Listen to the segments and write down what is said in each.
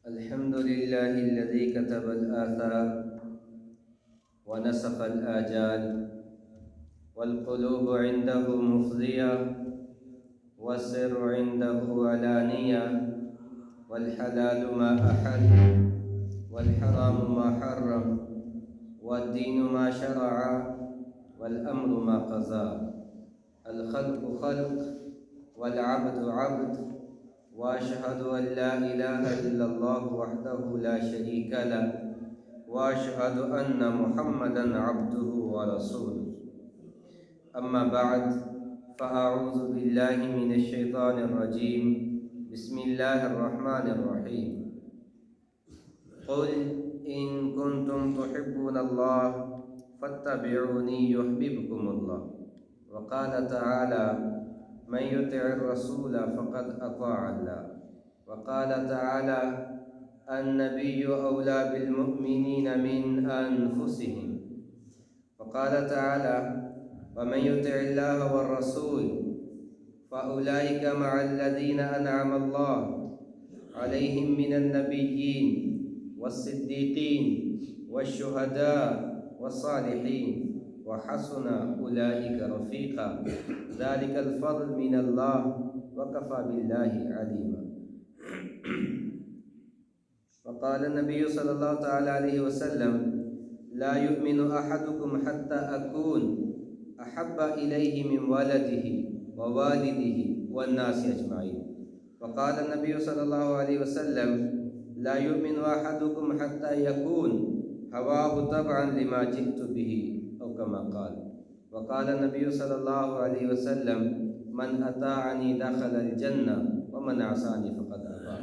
الحمد لله الذي كتب الآثار ونسخ الآجال والقلوب عنده مفضية والسر عنده علانية والحلال ما أحل والحرام ما حرم والدين ما شرع والأمر ما قضى الخلق خلق والعبد عبد وأشهد أن لا إله إلا الله وحده لا شريك له وأشهد أن محمدًا عبده ورسوله أما بعد فأعوذ بالله من الشيطان الرجيم بسم الله الرحمن الرحيم قل إن كنتم تحبون الله فاتبعوني يحببكم الله وقال تعالى من يطع الرسول فقد أطاع الله وقال تعالى النبي أولى بالمؤمنين من أنفسهم وقال تعالى ومن يطع الله والرسول فأولئك مع الذين أنعم الله عليهم من النبيين والصديقين والشهداء والصالحين وحسن أولئك رفيقا ذلك الفضل من الله وكفى بالله عليما وقال النبي صلى الله تعالى عليه وسلم لا يؤمن أحدكم حتى أكون أحب إليه من ولده ووالده والناس أجمعين وقال النبي صلى الله عليه وسلم لا يؤمن أحدكم حتى يكون هواه تبعا لما جئت به أو كما قال وقال النبي صلى الله عليه وسلم من أطاعني دخل الجنة ومن عصاني فقد أبى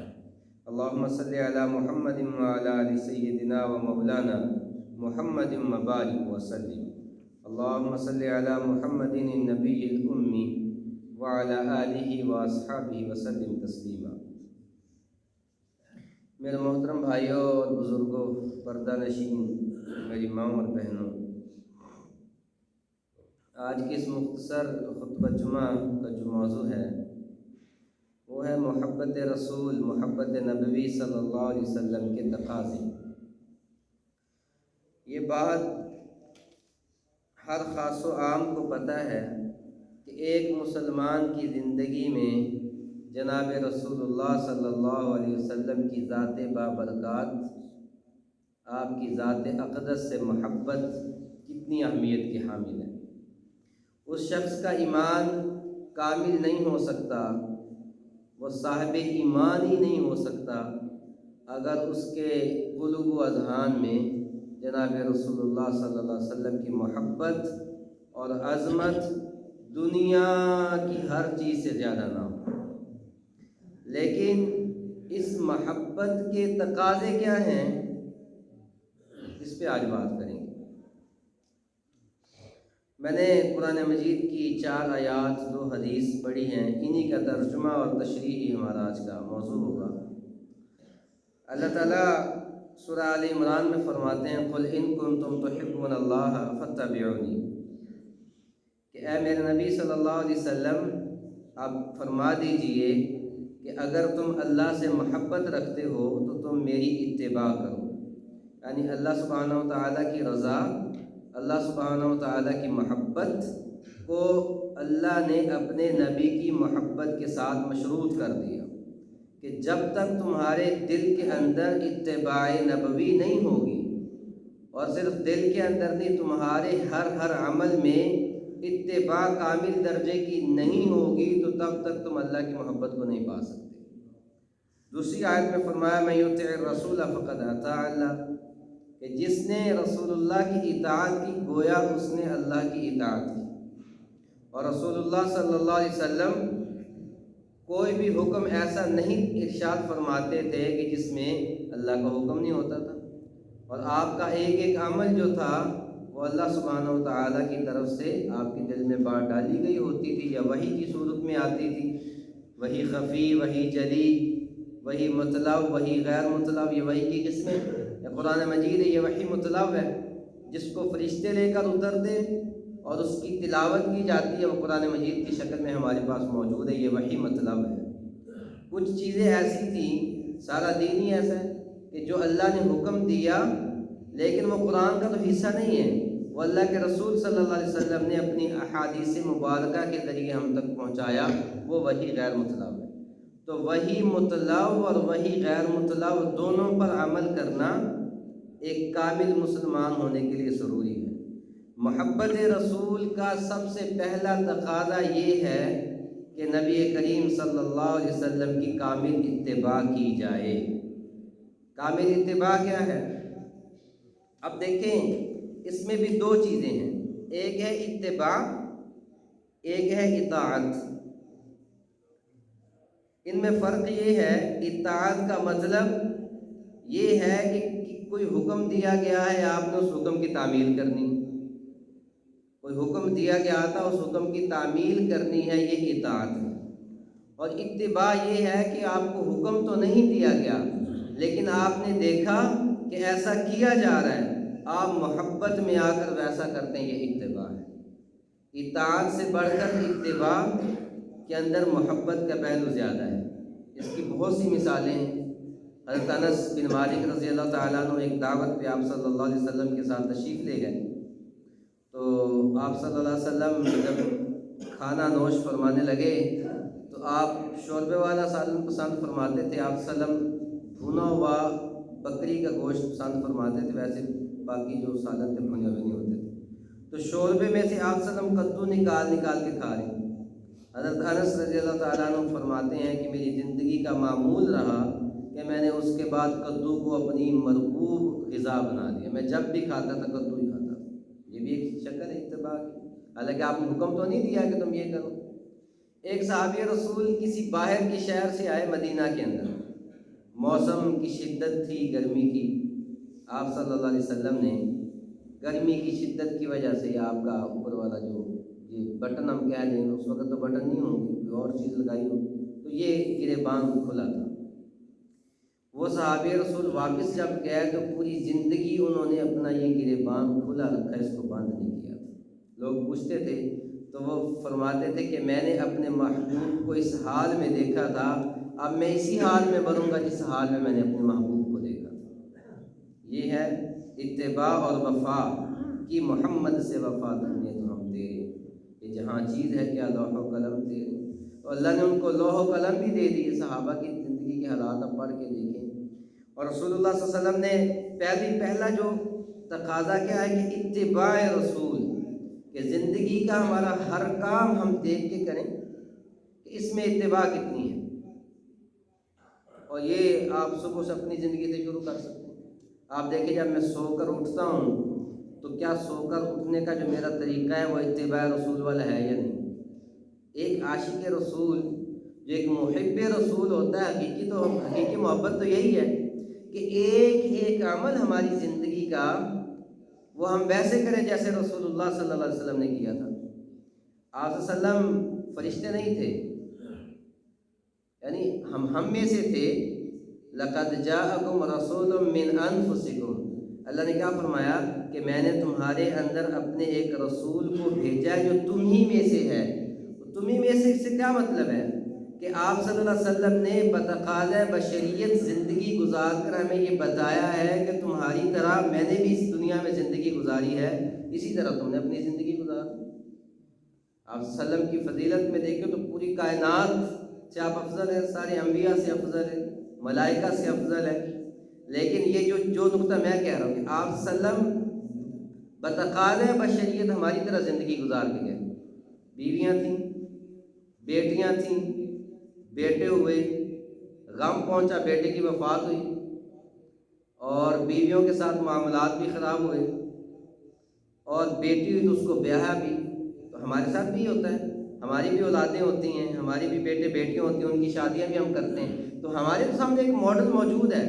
اللهم صل على محمد وعلى آل سيدنا ومولانا محمد وبارك وسلم اللهم صل على محمد النبي الأمي وعلى آله وأصحابه وسلم تسلیما۔ میرے محترم بھائیوں اور بزرگوں، پردہ نشین میری ماں اور بہنوں، آج کی اس مختصر خطبہ جمعہ کا جو موضوع ہے وہ ہے محبت رسول، محبت نبوی صلی اللہ علیہ وسلم کے تقاضے۔ یہ بات ہر خاص و عام کو پتہ ہے کہ ایک مسلمان کی زندگی میں جناب رسول اللہ صلی اللہ علیہ وسلم کی ذات بابرکات، آپ کی ذات اقدس سے محبت کتنی اہمیت کی حامل ہے۔ اس شخص کا ایمان کامل نہیں ہو سکتا، وہ صاحب ایمان ہی نہیں ہو سکتا اگر اس کے قلوب و اذہان میں جناب رسول اللہ صلی اللہ علیہ وسلم کی محبت اور عظمت دنیا کی ہر چیز سے زیادہ نہ ہو۔ لیکن اس محبت کے تقاضے کیا ہیں، اس پہ آج بات کریں گے۔ میں نے قرآن مجید کی 4 آیات 2 حدیث پڑھی ہیں، انہی کا ترجمہ اور تشریح ہی ہمارا آج کا موضوع ہوگا۔ اللہ تعالیٰ سورہ آل عمران میں فرماتے ہیں قل ان کنتم تحبون اللہ فاتبعونی، کہ اے میرے نبی صلی اللہ علیہ وسلم آپ فرما دیجئے کہ اگر تم اللہ سے محبت رکھتے ہو تو تم میری اتباع کرو، یعنی اللہ سبحانہ و تعالیٰ کی رضا، اللہ سبحانہ و تعالیٰ کی محبت کو اللہ نے اپنے نبی کی محبت کے ساتھ مشروط کر دیا کہ جب تک تمہارے دل کے اندر اتباع نبوی نہیں ہوگی، اور صرف دل کے اندر نہیں، تمہارے ہر عمل میں اتباع کامل درجے کی نہیں ہوگی تو تب تک تم اللہ کی محبت کو نہیں پا سکتے۔ دوسری آیت میں فرمایا من یطع الرسول فقد اطاع اللہ، کہ جس نے رسول اللہ کی اطاعت کی گویا اس نے اللہ کی اطاعت کی۔ اور رسول اللہ صلی اللہ علیہ وسلم کوئی بھی حکم ایسا نہیں ارشاد فرماتے تھے کہ جس میں اللہ کا حکم نہیں ہوتا تھا، اور آپ کا ایک عمل جو تھا وہ اللہ سبحانہ و تعالیٰ کی طرف سے آپ کے دل میں بات ڈالی گئی ہوتی تھی، یا وحی کی صورت میں آتی تھی۔ وحی خفی، وحی جلی، وحی مطلب، وحی غیر مطلب، یہ وحی کی قسمیں۔ یہ قرآن مجید ہے، یہ وحی مطلب ہے جس کو فرشتے لے کر اترتے اور اس کی تلاوت کی جاتی ہے، وہ قرآن مجید کی شکل میں ہمارے پاس موجود ہے، یہ وحی مطلب ہے۔ کچھ چیزیں ایسی تھیں سارا دین ہی ایسا ہے کہ جو اللہ نے حکم دیا لیکن وہ قرآن کا تو حصہ نہیں ہے، وہ اللہ کے رسول صلی اللہ علیہ وسلم نے اپنی احادیث مبارکہ کے ذریعے ہم تک پہنچایا، وہ وحی غیر مطلق ہے۔ تو وحی مطلق اور وحی غیر مطلق دونوں پر عمل کرنا ایک کامل مسلمان ہونے کے لیے ضروری ہے۔ محبت رسول کا سب سے پہلا تقاضا یہ ہے کہ نبی کریم صلی اللہ علیہ وسلم کی کامل اتباع کی جائے۔ کامل اتباع کیا ہے؟ اب دیکھیں اس میں بھی دو چیزیں ہیں، ایک ہے اتباع، ایک ہے اطاعت۔ ان میں فرق یہ ہے، اطاعت کا مطلب یہ ہے کہ کوئی حکم دیا گیا ہے، آپ نے اس حکم کی تعمیل کرنی، کوئی حکم دیا گیا تھا اس حکم کی تعمیل کرنی ہے، یہ اطاعت ہے۔ اور اتباع یہ ہے کہ آپ کو حکم تو نہیں دیا گیا لیکن آپ نے دیکھا کہ ایسا کیا جا رہا ہے، آپ محبت میں آ کر ویسا کرتے ہیں، یہ اتباع ہے۔ اطاعت سے بڑھ کر اتباع کے اندر محبت کا پہلو زیادہ ہے۔ اس کی بہت سی مثالیں ہیں۔ حضرت انس بن مالک رضی اللہ تعالیٰ عنہ ایک دعوت پہ آپ صلی اللہ علیہ وسلم کے ساتھ تشریف لے گئے، تو آپ صلی اللہ علیہ وسلم جب کھانا نوش فرمانے لگے تو آپ شوربے والا سالن پسند فرماتے تھے، آپ صلی اللہ علیہ وسلم بھنا ہوا بکری کا گوشت پسند فرماتے تھے، ویسے باقی جو سالن تھے بھنے ہوئے نہیں ہوتے تھے۔ تو شوربے میں سے آپ صلی اللہ علیہ وسلم کدو نکال کے کھا رہے ہیں۔ حضرت انس رضی اللہ تعالیٰ عنہ فرماتے ہیں کہ میری زندگی کا معمول رہا کہ میں نے اس کے بعد کدو کو اپنی مرغوب غذا بنا دیا، میں جب بھی کھاتا تھا کدو ہی کھاتا تھا۔ یہ بھی ایک شکل ہے اتباع کی، حالانکہ آپ نے حکم تو نہیں دیا کہ تم یہ کرو۔ ایک صحابی رسول کسی باہر کے شہر سے آئے مدینہ کے اندر، موسم کی شدت تھی، گرمی کی۔ آپ صلی اللہ علیہ وسلم نے گرمی کی شدت کی وجہ سے آپ کا اوپر والا جو یہ بٹن ہم کہہ لیں، اس وقت تو بٹن نہیں ہوں گے، کوئی اور چیز لگائی ہو، تو یہ گریبان کھلا تھا۔ وہ صحابی رسول واپس جب گئے تو پوری زندگی انہوں نے اپنا یہ گریبان کھلا رکھا، اس کو بند نہیں کیا تھا۔ لوگ پوچھتے تھے تو وہ فرماتے تھے کہ میں نے اپنے محبوب کو اس حال میں دیکھا تھا، اب میں اسی حال میں بنوں گا جس حال میں نے اپنے محبوب کو دیکھا تھا۔ یہ ہے اتباع اور وفا کی، محمد سے وفا کرنے تو ہم تیرے، یہ جہاں چیز ہے کیا لوح و قلم تیرے۔ تو اللہ نے ان کو لوح و قلم بھی دے دی۔ صحابہ کی زندگی کے حالات اب پڑھ کے دیکھیں، اور رسول اللہ صلی اللہ علیہ وسلم نے پہلا جو تقاضا کیا ہے کہ اتباع رسول، کہ زندگی کا ہمارا ہر کام ہم دیکھ کے کریں کہ اس میں اتباع کتنی ہے۔ اور یہ آپ صبح سے اپنی زندگی سے شروع کر سکتے ہیں۔ آپ دیکھیں جب میں سو کر اٹھتا ہوں تو کیا سو کر اٹھنے کا جو میرا طریقہ ہے وہ اتباع رسول والا ہے یا نہیں؟ ایک عاشق رسول، جو ایک محب رسول ہوتا ہے، حقیقی محبت تو یہی ہے کہ ایک ایک عمل ہماری زندگی کا وہ ہم ویسے کریں جیسے رسول اللہ صلی اللہ علیہ وسلم نے کیا تھا۔ آپ صلی اللہ علیہ وسلم فرشتے نہیں تھے، یعنی ہم میں سے تھے۔ لَقَدْ جَاءَكُمْ رَسُولٌ مِّنْ أَنفُسِكُمْ، اللہ نے کیا فرمایا کہ میں نے تمہارے اندر اپنے ایک رسول کو بھیجا ہے جو تم ہی میں سے ہے۔ تم ہی میں سے، اس سے کیا مطلب ہے کہ آپ صلی اللہ علیہ وسلم نے بتقاضۂ بشریت زندگی گزار کر ہمیں یہ بتایا ہے کہ تمہاری طرح میں نے بھی اس دنیا میں زندگی گزاری ہے، اسی طرح تم نے اپنی زندگی گزار۔ آپ صلی اللہ علیہ وسلم کی فضیلت میں دیکھیں تو پوری کائنات سے آپ افضل ہیں، سارے انبیاء سے افضل ہیں، ملائکہ سے افضل ہے۔ لیکن یہ جو نقطہ میں کہہ رہا ہوں کہ آپ صلی اللہ علیہ وسلم بتقاضۂ بشریت ہماری طرح زندگی گزار کے گئے۔ بیویاں تھیں، بیٹیاں تھیں، بیٹے ہوئے، غم پہنچا، بیٹے کی وفات ہوئی، اور بیویوں کے ساتھ معاملات بھی خراب ہوئے، اور بیٹی ہوئی تو اس کو بیاہ بھی۔ تو ہمارے ساتھ بھی ہوتا ہے، ہماری بھی اولادیں ہوتی ہیں، ہماری بھی بیٹے بیٹیاں ہوتی ہیں، ان کی شادیاں بھی ہم کرتے ہیں۔ تو ہمارے تو سامنے ایک ماڈل موجود ہے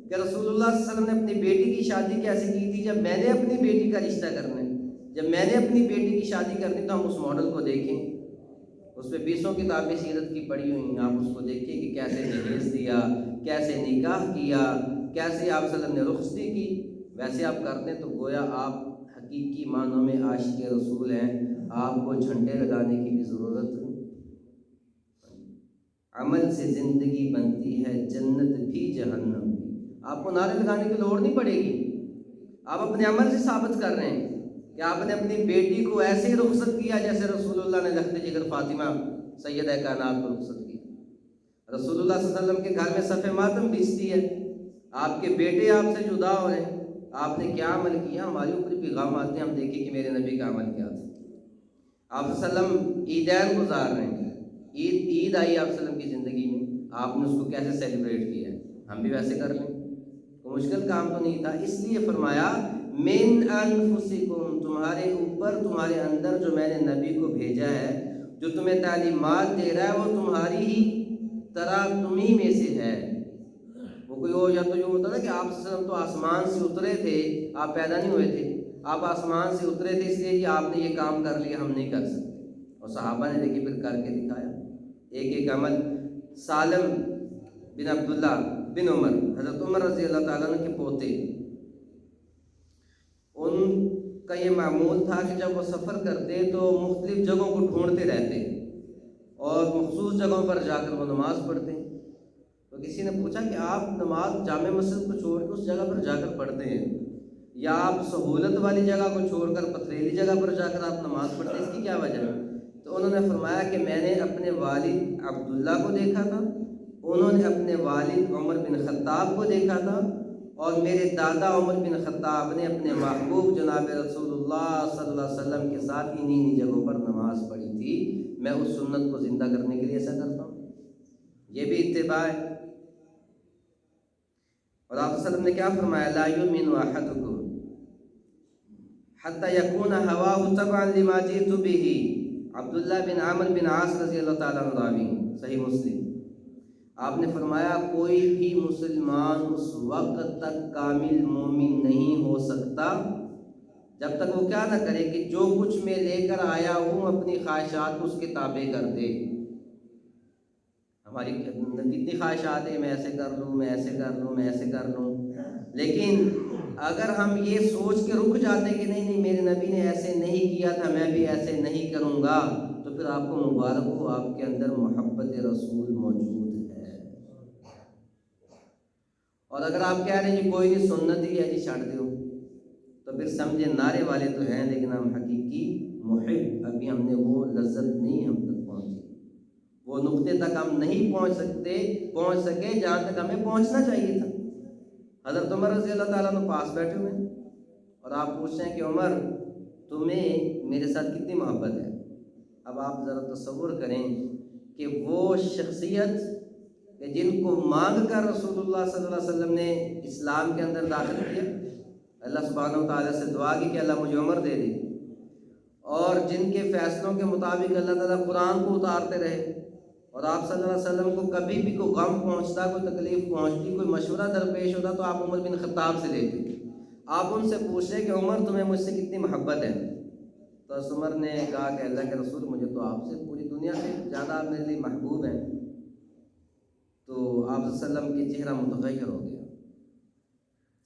کہ رسول اللہ صلی اللہ علیہ وسلم نے اپنی بیٹی کی شادی کیسے کی تھی۔ جب میں نے اپنی بیٹی کا رشتہ کرنا ہے، جب میں نے اپنی بیٹی کی شادی کرنی، تو ہم اس ماڈل کو دیکھیں۔ اس پہ 20 کتابیں سیرت کی پڑھی ہوئی ہیں، آپ اس کو دیکھیں کہ کیسے جہیز دیا، کیسے نکاح کیا، کیسے آپ صلی اللہ علیہ وسلم نے رخصتی کی، ویسے آپ کرتے ہیں تو گویا آپ حقیقی معنوں میں عاشق رسول ہیں۔ آپ کو جھنڈے لگانے کی بھی ضرورت نہیں۔ عمل سے زندگی بنتی ہے، جنت بھی آپ کو نعرے لگانے کی لوڑ نہیں پڑے گی، آپ اپنے عمل سے ثابت کر رہے ہیں کہ آپ نے اپنی بیٹی کو ایسے ہی رخصت کیا جیسے رسول اللہ نے لخت جگر فاطمہ سیدہ کائنات کو رخصت کی۔ رسول اللہ صلی اللہ علیہ وسلم کے گھر میں صف ماتم بیچتی ہے، آپ کے بیٹے آپ سے جدا ہو رہے ہیں، آپ نے کیا عمل کیا؟ ہمارے اوپر پیغام آتے ہیں، ہم دیکھیں کہ میرے نبی کا عمل کیا تھا۔ آپ صلی اللہ علیہ وسلم عیدین گزار رہے ہیں، عید آئی آپ صلی اللہ علیہ وسلم کی زندگی میں، آپ نے اس کو کیسے سیلیبریٹ کیا ہے؟ ہم بھی ویسے کر لیں، کوئی مشکل کام تو نہیں تھا۔ اس لیے فرمایا من انفسکم، تمہارے اوپر، تمہارے اندر جو میں نے نبی کو بھیجا ہے، جو تمہیں تعلیمات دے رہا ہے، وہ تمہاری ہی طرح تمہیں میں سے ہے۔ وہ کوئی اور یا تو یہ ہوتا نا کہ آپ صلی اللہ علیہ وسلم تو آسمان سے اترے تھے، آپ پیدا نہیں ہوئے تھے، آپ آسمان سے اترے تھے اس لیے کہ آپ نے یہ کام کر لیا، ہم نہیں کر سکتے۔ اور صحابہ نے دیکھیے پھر کر کے دکھایا، ایک ایک عمل۔ سالم بن عبداللہ بن عمر، حضرت عمر رضی اللہ تعالیٰ عنہ کے پوتے، ان کا یہ معمول تھا کہ جب وہ سفر کرتے تو مختلف جگہوں کو ڈھونڈتے رہتے اور مخصوص جگہوں پر جا کر وہ نماز پڑھتے۔ تو کسی نے پوچھا کہ آپ نماز جامع مسجد کو چھوڑ کے اس جگہ پر جا کر پڑھتے ہیں، یا آپ سہولت والی جگہ کو چھوڑ کر پتھریلی جگہ پر جا کر آپ نماز پڑھتے ہیں، اس کی کیا وجہ ہے؟ تو انہوں نے فرمایا کہ میں نے اپنے والد عبداللہ کو دیکھا تھا، انہوں نے اپنے والد عمر بن خطاب کو دیکھا تھا، اور میرے دادا عمر بن خطاب نے اپنے محبوب جناب رسول اللہ صلی اللہ علیہ وسلم کے ساتھ انہی جگہوں پر نماز پڑھی تھی۔ میں اس سنت کو زندہ کرنے کے لیے ایسا کرتا ہوں، یہ بھی اتباع ہے۔ اور آپ صلی اللہ علیہ وسلم نے کیا فرمایا؟ لا یؤمن احدکم حتی یکون ہواہ تبعا لما جئت بہ، عبداللہ بن عامر بن عاص رضی اللہ تعالیٰ عنہ راوی، صحیح مسلم۔ آپ نے فرمایا کوئی بھی مسلمان اس وقت تک کامل مومن نہیں ہو سکتا جب تک وہ کیا نہ کرے کہ جو کچھ میں لے کر آیا ہوں اپنی خواہشات کو اس کے تابع کر دے۔ ہماری کتنی خواہشات ہیں، میں ایسے کر لوں، میں ایسے کر لوں، میں ایسے کر لوں، لیکن اگر ہم یہ سوچ کے رک جاتے کہ نہیں نہیں میرے نبی نے ایسے نہیں کیا تھا، میں بھی ایسے نہیں کروں گا، تو پھر آپ کو مبارک ہو، آپ کے اندر محبت رسول موجود ہے۔ اور اگر آپ کہہ رہے ہیں جی کوئی نہیں سنت ہی ہے جی چھڑ دو، تو پھر سمجھے نعرے والے تو ہیں لیکن ہم حقیقی محب، ابھی ہم نے وہ لذت نہیں ہم تک پہنچی، وہ نقطے تک ہم نہیں پہنچ سکے جہاں تک ہمیں پہنچنا چاہیے تھا۔ حضرت عمر رضی اللہ تعالیٰ عنہ پاس بیٹھے ہوئے ہیں اور آپ پوچھ رہے ہیں کہ عمر تمہیں میرے ساتھ کتنی محبت ہے؟ اب آپ ذرا تصور کریں کہ وہ شخصیت کہ جن کو مانگ کر رسول اللہ صلی اللہ علیہ وسلم نے اسلام کے اندر داخل کیا، اللہ سبحانہ و تعالیٰ سے دعا کی کہ اللہ مجھے عمر دے دے، اور جن کے فیصلوں کے مطابق اللہ تعالیٰ قرآن کو اتارتے رہے، اور آپ صلی اللہ علیہ وسلم کو کبھی بھی کوئی غم پہنچتا، کوئی تکلیف پہنچتی، کوئی مشورہ درپیش ہوتا تو آپ عمر بن خطاب سے لیتے۔ آپ ان سے پوچھ رہے کہ عمر تمہیں مجھ سے کتنی محبت ہے؟ تو عمر نے کہا کہ اللہ کے رسول مجھے تو آپ سے پوری دنیا سے زیادہ آپ میرے لیے محبوب ہیں۔ تو آپ صلی اللہ علیہ وسلم کے چہرہ متغیر ہو گیا،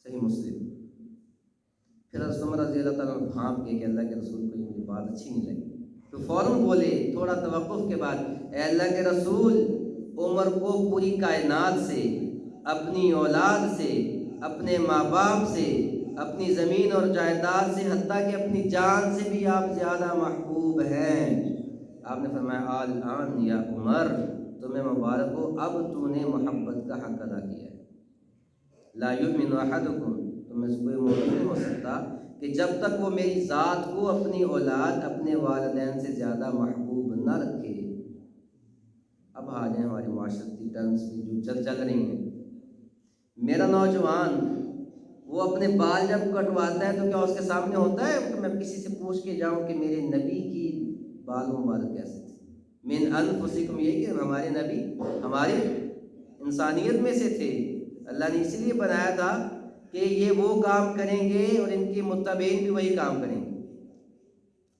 صحیح مسلم۔ پھر حضرت عمر رضی اللہ تعالیٰ عنہ بھانپ گئے کہ اللہ کے رسول کو یہ مجھے بات اچھی نہیں لگی، تو فوراً بولے تھوڑا توقف کے بعد، اے اللہ کے رسول، عمر کو پوری کائنات سے، اپنی اولاد سے، اپنے ماں باپ سے، اپنی زمین اور جائیداد سے، حتیٰ کہ اپنی جان سے بھی آپ زیادہ محبوب ہیں۔ آپ نے فرمایا الآن یا عمر، تمہیں مبارک ہو، اب تو نے محبت کا حق ادا کیا ہے۔ لا یؤمن احدکم، تم میں سے کوئی مومن نہیں ہو سکتا کہ جب تک وہ میری ذات کو، اپنی اولاد، اپنے والدین سے زیادہ محبوب نہ رکھے۔ اب آ جائیں ہماری معاشرتی ٹرمز بھی جو چل رہی ہیں۔ میرا نوجوان وہ اپنے بال جب کٹواتا ہے تو کیا اس کے سامنے ہوتا ہے کہ میں کسی سے پوچھ کے جاؤں کہ میرے نبی کی بال مبارک کیسے تھے؟ من انفسکم، یہ کہ ہمارے نبی ہماری انسانیت میں سے تھے، اللہ نے اسی لیے بنایا تھا کہ یہ وہ کام کریں گے اور ان کے متبعین بھی وہی کام کریں گے۔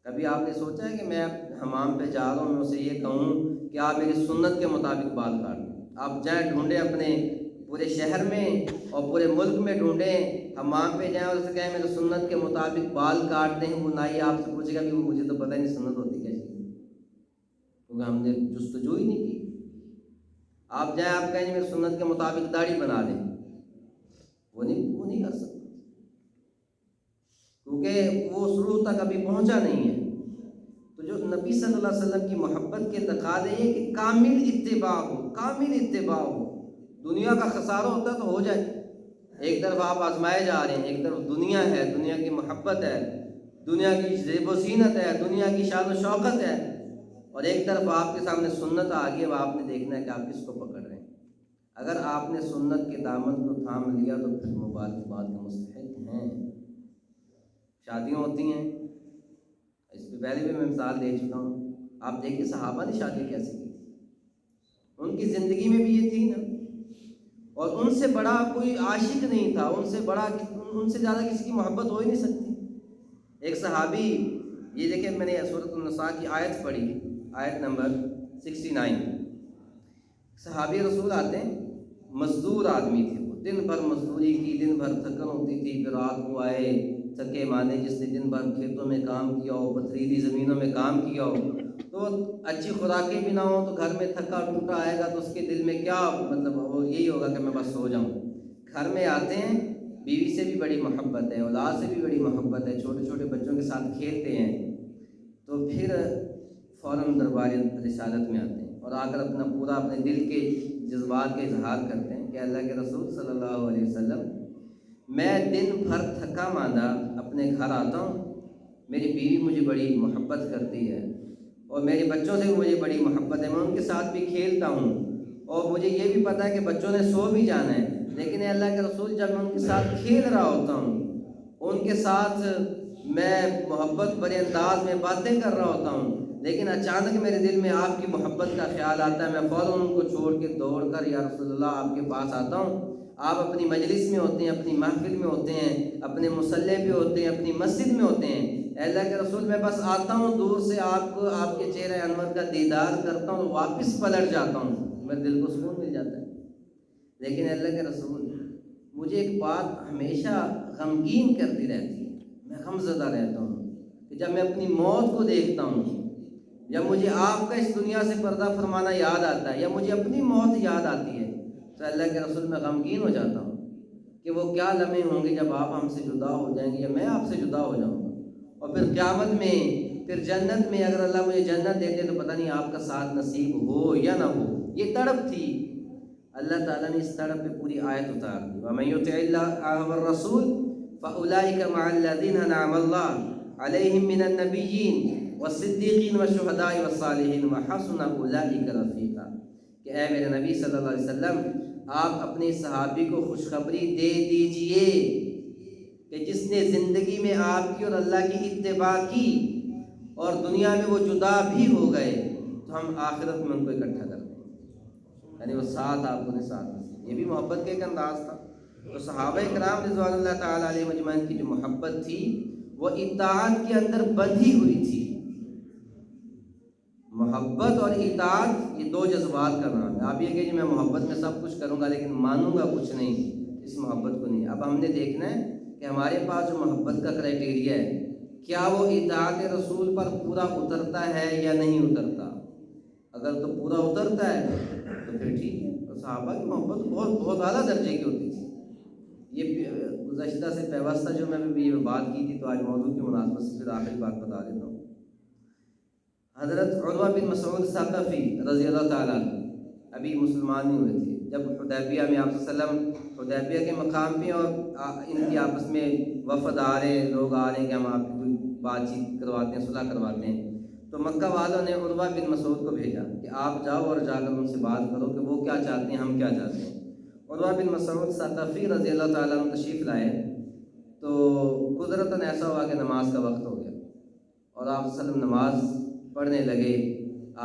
کبھی آپ نے سوچا ہے کہ میں حمام پہ جا رہا ہوں، ان سے یہ کہوں کہ آپ میری سنت کے مطابق بال کاٹ دیں؟ آپ جائیں ڈھونڈیں اپنے پورے شہر میں اور پورے ملک میں ڈھونڈیں، حمام پہ جائیں اور اسے کہیں میرے سنت کے مطابق بال کاٹ دیں، وہ نائی آپ سے پوچھے گا کہ وہ مجھے تو پتہ ہی نہیں سنت ہوتی کیا چیز، کیونکہ ہم نے جستجو ہی نہیں کی۔ آپ جائیں آپ کہیں میرے سنت کے مطابق داڑھی بنا دیں، وہ نہیں کر سکتا، کیونکہ وہ اس روح تک ابھی پہنچا نہیں ہے۔ تو جو نبی صلی اللہ علیہ وسلم کی محبت کے تقاضے یہ کہ کامل اتباع ہو، کامل اتباع ہو۔ دنیا کا خسارہ ہوتا تو ہو جائے، ایک طرف آپ آزمائے جا رہے ہیں، ایک طرف دنیا ہے، دنیا کی محبت ہے، دنیا کی زیب و زینت ہے، دنیا کی شان و شوکت ہے، اور ایک طرف آپ کے سامنے سنت آ گئی، اب آپ نے دیکھنا ہے کہ آپ کس کو پکڑ رہے ہیں۔ اگر آپ نے سنت کے دامن کو تھام لیا تو پھر مبارکباد کے مستحق ہیں۔ شادیاں ہوتی ہیں، اس پہ پہلے بھی میں مثال دے چکا ہوں، آپ دیکھیں صحابہ نے شادی کیسے کی، ان کی زندگی میں بھی یہ تھی نا، اور ان سے بڑا کوئی عاشق نہیں تھا، ان سے زیادہ کسی کی محبت ہو ہی نہیں سکتی۔ ایک صحابی، یہ دیکھیں میں نے سورۃ النساء کی آیت پڑھی، آیت نمبر 69، صحابی رسول آتے ہیں، مزدور آدمی تھے، وہ دن بھر مزدوری کی، دن بھر تھکن ہوتی تھی، پھر رات کو آئے تھکے ماندے، جس نے دن بھر کھیتوں میں کام کیا ہو، پتھریلی زمینوں میں کام کیا ہو، تو اچھی خوراکیں بھی نہ ہوں تو گھر میں تھکا ٹوٹا آئے گا تو اس کے دل میں کیا مطلب وہ یہی ہوگا کہ میں بس سو جاؤں۔ گھر میں آتے ہیں، بیوی سے بھی بڑی محبت ہے، اولاد سے بھی بڑی محبت ہے، چھوٹے چھوٹے بچوں کے ساتھ کھیلتے ہیں، تو پھر فوراً دربار رسالت میں آتے ہیں اور آ کر اپنے دل کے جذبات کا اظہار کرتے ہیں کہ اللہ کے رسول صلی اللہ علیہ وسلم، میں دن بھر تھکا ماندہ اپنے گھر آتا ہوں، میری بیوی مجھے بڑی محبت کرتی ہے اور میرے بچوں سے بھی مجھے بڑی محبت ہے، میں ان کے ساتھ بھی کھیلتا ہوں، اور مجھے یہ بھی پتہ ہے کہ بچوں نے سو بھی جانا ہے، لیکن اے اللہ کے رسول جب میں ان کے ساتھ کھیل رہا ہوتا ہوں، ان کے ساتھ میں محبت بڑے انداز میں باتیں کر رہا ہوتا ہوں، لیکن اچانک میرے دل میں آپ کی محبت کا خیال آتا ہے، میں فوراً ان کو چھوڑ کے دوڑ کر یا رسول اللہ آپ کے پاس آتا ہوں۔ آپ اپنی مجلس میں ہوتے ہیں، اپنی محفل میں ہوتے ہیں، اپنے مصلی پہ ہوتے ہیں، اپنی مسجد میں ہوتے ہیں، اے اللہ کے رسول میں بس آتا ہوں، دور سے آپ کو آپ کے چہرے انور کا دیدار کرتا ہوں، واپس پلٹ جاتا ہوں، میرے دل کو سکون مل جاتا ہے۔ لیکن اللہ کے رسول مجھے ایک بات ہمیشہ غمگین کرتی رہتی ہے، میں غمزدہ رہتا ہوں کہ جب میں اپنی موت کو دیکھتا ہوں، یا مجھے آپ کا اس دنیا سے پردہ فرمانا یاد آتا ہے، یا مجھے اپنی موت یاد آتی ہے، تو اللہ کے رسول میں غمگین ہو جاتا ہوں کہ وہ کیا لمحے ہوں گے جب آپ ہم سے جدا ہو جائیں گے یا میں آپ سے جدا ہو جاؤں گا، اور پھر قیامت میں، پھر جنت میں اگر اللہ مجھے جنت دیتے تو پتہ نہیں آپ کا ساتھ نصیب ہو یا نہ ہو۔ یہ تڑپ تھی، اللہ تعالیٰ نے اس تڑپ پہ پوری آیت اتار دی، وَمَن يُطِعِ اللَّهَ وَالرَّسُولَ فَأُولَٰئِكَ مَعَ الَّذِينَ أَنْعَمَ اللَّهُ عَلَيْهِم مِّنَ النَّبِيِّينَ وَالصِّدِّيقِينَ وَالشُّهَدَاءِ وَالصَّالِحِينَ وَحَسُنَ أُولَٰئِكَ رَفِيقًا، کہ اے میرے نبی صلی اللہ علیہ وسلم، آپ اپنے صحابی کو خوشخبری دے دیجئے کہ جس نے زندگی میں آپ کی اور اللہ کی اتباع کی اور دنیا میں وہ جدا بھی ہو گئے تو ہم آخرت میں ان کو اکٹھا کر دیں گے، یعنی وہ ساتھ آپ کو ساتھ ہیں۔ یہ بھی محبت کا ایک انداز تھا۔ تو صحابہ کرام رضوان اللہ تعالیٰ علیہ مجمعین کی جو محبت تھی وہ اطاعت کے اندر بندھی ہوئی تھی۔ محبت اور اطاعت یہ دو جذبات کا نام ہے۔ آپ یہ کہ جی میں محبت میں سب کچھ کروں گا لیکن مانوں گا کچھ نہیں، اس محبت کو نہیں۔ اب ہم نے دیکھنا ہے کہ ہمارے پاس جو محبت کا کرائٹیریا ہے کیا وہ اطاعت رسول پر پورا اترتا ہے یا نہیں اترتا۔ اگر تو پورا اترتا ہے تو پھر ٹھیک ہے۔ تو صحابہ کی محبت بہت بہت اعلیٰ درجے کی ہوتی تھی۔ یہ گزشتہ سے پیوستہ جو میں بھی یہ بات کی تھی، تو آج موضوع کی مناسبت سے پھر آخری بات بتا دیتا ہوں۔ حضرت عروہ بن مسعود ثقفی رضی اللہ تعالیٰ عنہ ابھی مسلمان نہیں ہوئے تھے جب حدیبیہ میں آپ صلی اللہ علیہ وسلم حدیبیہ کے مقام پہ، اور ان کی آپس میں وفد آ رہے ہیں، لوگ آ رہے ہیں کہ ہم آپ کی بات چیت کرواتے ہیں، صلح کرواتے ہیں، تو مکہ والوں نے عروہ بن مسعود کو بھیجا کہ آپ جاؤ اور جا کر ان سے بات کرو کہ وہ کیا چاہتے ہیں، ہم کیا چاہتے ہیں۔ عروہ بن مسعود ثقفی رضی اللہ تعالیٰ عنہ تشریف لائے تو قدرتاً ایسا ہوا کہ نماز کا وقت ہو گیا اور آپ صلی اللہ علیہ وسلم نماز پڑھنے لگے۔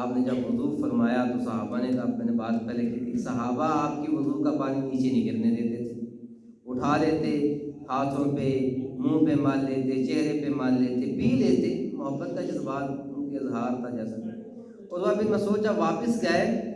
آپ نے جب وضو فرمایا تو صحابہ نے کہا، میں نے بات پہلے کی تھی، صحابہ آپ کی وضو کا پانی نیچے نہیں گرنے دیتے تھے، اٹھا لیتے، ہاتھوں پہ منہ پہ مال لیتے، چہرے پہ مال لیتے، پی لیتے۔ محبت کا جذبات ان کے اظہار تھا جیسا۔ عروہ بن مسعود جب واپس گئے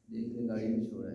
دیکھ لے گاڑی بھی چھوڑا ہے.